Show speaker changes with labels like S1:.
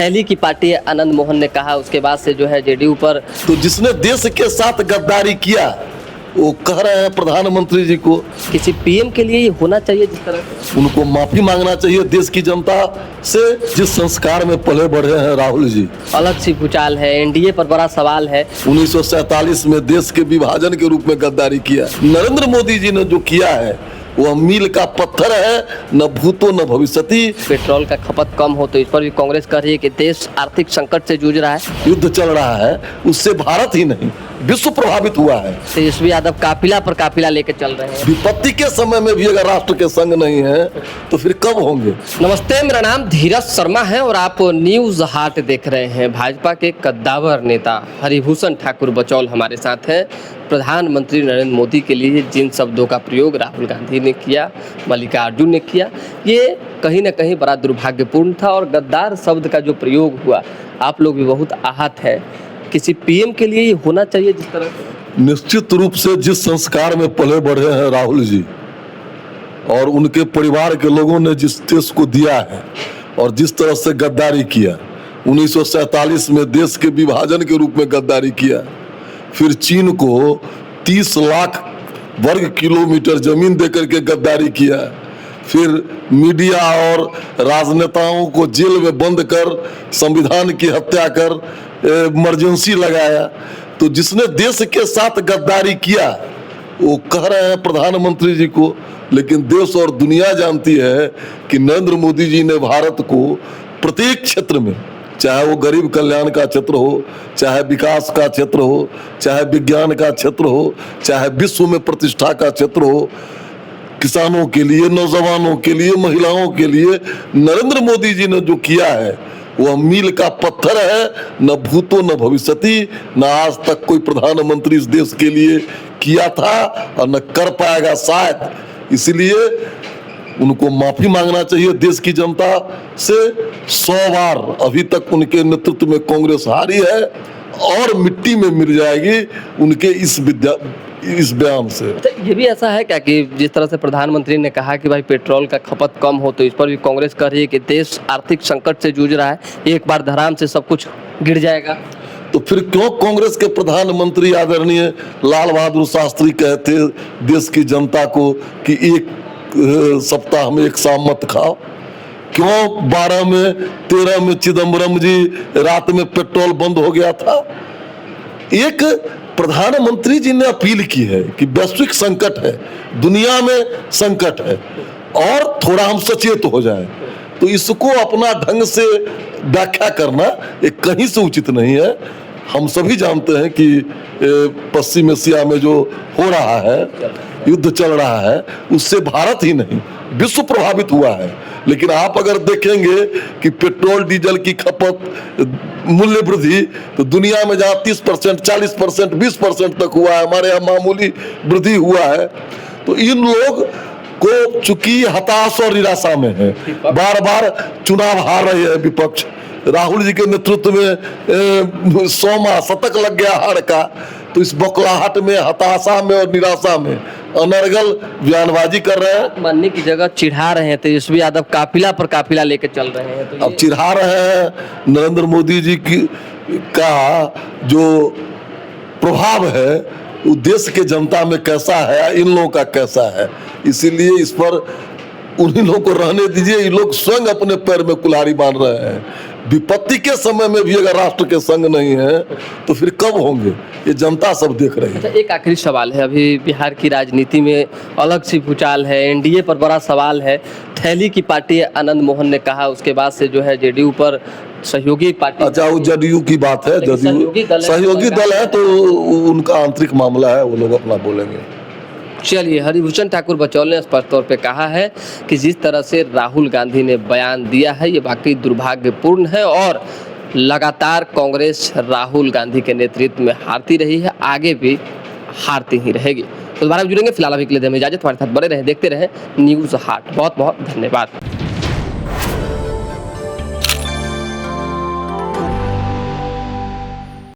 S1: थैली की पार्टी आनंद मोहन ने कहा। उसके बाद से जो है जेडीयू पर
S2: तो जिसने देश के साथ गद्दारी किया वो कह रहे हैं प्रधानमंत्री जी को
S1: किसी पीएम के लिए ये होना चाहिए। जिस तरह
S2: उनको माफी मांगना चाहिए देश की जनता से, जिस संस्कार में पले बढ़े हैं राहुल जी।
S1: अलग सी भूचाल है, एनडीए पर बड़ा सवाल है।
S2: 1947 में देश के विभाजन के रूप में गद्दारी किया। नरेंद्र मोदी जी ने जो किया है वो मील का पत्थर है, न भूतो न भविष्यति।
S1: पेट्रोल का खपत कम हो तो इस पर भी कांग्रेस कह रही है कि देश आर्थिक संकट से जूझ रहा है।
S2: युद्ध चल रहा है, उससे भारत ही नहीं विश्व प्रभावित हुआ है।
S1: तेजस्वी यादव काफिला पर काफिला लेकर चल रहे हैं।
S2: विपत्ति के समय में भी अगर राष्ट्र के संग नहीं है तो फिर कब होंगे।
S1: नमस्ते, मेरा नाम धीरज शर्मा है और आप न्यूज हाट देख रहे हैं। भाजपा के कद्दावर नेता हरिभूषण ठाकुर बचौल हमारे साथ हैं। प्रधानमंत्री नरेंद्र मोदी के लिए जिन शब्दों का प्रयोग राहुल गांधी ने किया, मल्लिकार्जुन ने किया, ये कहीं ना कहीं बड़ा दुर्भाग्यपूर्ण था। और गद्दार शब्द का जो प्रयोग हुआ, आप लोग भी बहुत आहत है। किसी पीएम के लिए ये होना चाहिए। जिस तरह
S2: निश्चित रूप से जिस संस्कार में पले बढ़े हैं राहुल जी और उनके परिवार के लोगों ने जिस देश को दिया है और जिस तरह से गद्दारी किया, 1947 में देश के विभाजन के रूप में गद्दारी किया, फिर चीन को 30 लाख वर्ग किलोमीटर जमीन देकर के गद्दारी किया, फिर मीडिया और राजनेताओं को जेल में बंद कर संविधान की हत्या कर इमरजेंसी लगाया। तो जिसने देश के साथ गद्दारी किया वो कह रहे हैं प्रधानमंत्री जी को, लेकिन देश और दुनिया जानती है कि नरेंद्र मोदी जी ने भारत को प्रत्येक क्षेत्र में, चाहे वो गरीब कल्याण का क्षेत्र हो, चाहे विकास का क्षेत्र हो, चाहे विज्ञान का क्षेत्र हो, चाहे विश्व में प्रतिष्ठा का क्षेत्र हो, किसानों के लिए, नौजवानों के लिए, महिलाओं के लिए नरेंद्र मोदी जी ने जो किया है वह मील का पत्थर है, न भूतो न भविष्यति। न आज तक कोई प्रधानमंत्री इस देश के लिए किया था और न कर पाएगा शायद। इसलिए उनको माफी मांगना चाहिए देश की जनता से। 100 बार अभी तक उनके नेतृत्व में कांग्रेस हारी है और मिट्टी में मिल जाएगी उनके इस बयान से।
S1: ये भी ऐसा है क्या कि जिस तरह से प्रधानमंत्री ने कहा कि भाई पेट्रोल का खपत कम हो तो इस पर भी कांग्रेस कह रही है कि देश आर्थिक संकट से जूझ रहा है, एक बार धराम से सब कुछ गिर जाएगा।
S2: तो फिर क्यों कांग्रेस के प्रधानमंत्री आदरणीय लाल बहादुर शास्त्री कहते देश की जनता को कि एक सप्ताह में एक शाम मत खाओ? क्यों 12 में 13 में चिदम्बरम जी रात में पेट्रोल बंद हो गया था? एक प्रधानमंत्री जी ने अपील की है कि वैश्विक संकट है, दुनिया में संकट है और थोड़ा हम सचेत हो जाएं। तो इसको अपना ढंग से व्याख्या करना एक कहीं से उचित नहीं है। हम सभी जानते हैं कि पश्चिम एशिया में जो हो रहा है, युद्ध चल रहा है, उससे भारत ही नहीं विश्व प्रभावित हुआ है। लेकिन आप अगर देखेंगे कि पेट्रोल डीजल की खपत मूल्य वृद्धि तो दुनिया में जहाँ 30%, 40%, 20% तक हुआ है, हमारे यहाँ मामूली वृद्धि हुआ है। तो इन लोग को चूंकि हताश और निराशा में है, बार बार चुनाव हार रहे हैं विपक्ष। राहुल जी के नेतृत्व में 100वां शतक लग गया हार का। तो इस बौखलाहट में, हताशा में और निराशा में अनर्गल बयानबाजी कर रहे हैं।
S1: मानने की जगह चिढ़ा रहे हैं। तेजस्वी यादव काफिला पर काफिला लेकर चल रहे हैं। तो
S2: अब चिढ़ा रहे हैं नरेंद्र मोदी जी का जो प्रभाव है वो देश के जनता में कैसा है, इन लोगों का कैसा है। इसीलिए इस पर उन्हीं लोगों को रहने दीजिए। ये लोग स्वयं अपने पैर में कुल्हाड़ी बांध रहे हैं। विपत्ति के समय में भी अगर राष्ट्र के संग नहीं है तो फिर कब होंगे, ये जनता सब देख रही है।
S1: अच्छा, एक आखिरी सवाल है। अभी बिहार की राजनीति में अलग सी भूचाल है, एनडीए पर बड़ा सवाल है। थैली की पार्टी आनंद मोहन ने कहा। उसके बाद से जो है जेडीयू पर सहयोगी पार्टी।
S2: अच्छा, वो जदयू की बात है, जदयू सहयोगी दल है तो उनका आंतरिक मामला है, वो लोग अपना बोलेंगे।
S1: चलिए, हरिभूषण ठाकुर बचौल ने स्पष्ट तौर पे कहा है कि जिस तरह से राहुल गांधी ने बयान दिया है ये वाकई दुर्भाग्यपूर्ण है और लगातार कांग्रेस राहुल गांधी के नेतृत्व में हारती रही है, आगे भी हारती ही रहेगी। तो दोबारा जुड़ेंगे। फिलहाल अभी के लिए हमें इजाजत। हमारे साथ बने रहें, देखते रहें न्यूज़ हाट। बहुत बहुत धन्यवाद।